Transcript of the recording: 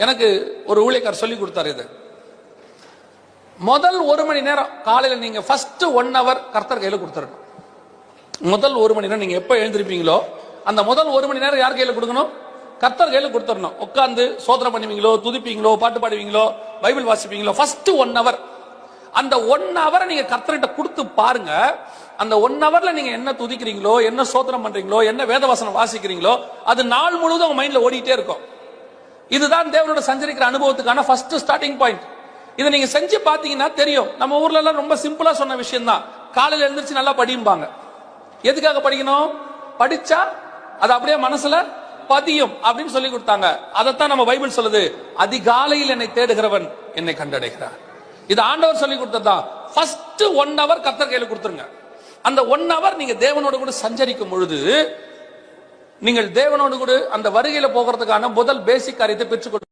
எனக்கு ஒரு ஊழியக்காரர் சொல்லி கொடுத்தாரு. இது முதல் 1 மணி நேரம் காலையில நீங்க ஃபர்ஸ்ட் 1 hour கர்த்தர் கையில கொடுத்துடணும். முதல் 1 மணி நேரம் நீங்க எப்ப எழுந்திருப்பீங்களோ அந்த முதல் 1 மணி நேரம் யார் கையில கொடுக்கணும்? கர்த்தர் கையில கொடுத்துடணும். உட்கார்ந்து சோதனை பண்ணுவீங்களோ, துதிப்பீங்களோ, பாட்டு பாடுவீங்களோ, பைபிள் வாசிப்பீங்களோ, ஃபர்ஸ்ட் 1 hour அந்த 1 hour நீங்க கர்த்தர்கிட்ட கொடுத்து பாருங்க. அந்த 1 hourல நீங்க என்ன துதிக்கிறீங்களோ, என்ன சோதனம் பண்றீங்களோ, என்ன வேதவசனம் வாசிக்கிறீங்களோ, அது நாள் முழுவதும் உங்க மைண்ட்ல ஓடிட்டே இருக்கும். இதுதான் தேவனோட சஞ்சரிக்கிற அனுபவத்துக்கான ஃபர்ஸ்ட் ஸ்டார்டிங் பாயிண்ட். இதை நீங்க செஞ்சு பாத்தீங்கன்னா தெரியும். நம்ம ஊர்ல எல்லாம் ரொம்ப சிம்பிளா சொன்ன விஷயம் தான். காலையில எழுந்திருச்சு நல்லா படியும்பாங்க. எதுக்காக படிக்கணும்? படிச்சா அது அப்படியே மனசுல பதியும் அப்படின்னு சொல்லி கொடுத்தாங்க. அதைத்தான் நம்ம பைபிள் சொல்லுது, அதிகாலையில் என்னை தேடுகிறவன் என்னை கண்டடைகிறார். இது ஆண்டவர் சொல்லி கொடுத்ததுதான். ஃபர்ஸ்ட் 1 hour கர்த்தர் கையில கொடுத்துருங்க. அந்த 1 hour நீங்க தேவனோடு கூட சஞ்சரிக்கும் பொழுது நீங்கள் தேவனோடு கூட அந்த வருகையில போகிறதுக்கான முதல் பேசிக் காரியத்தை பெற்றுக்கொள்ள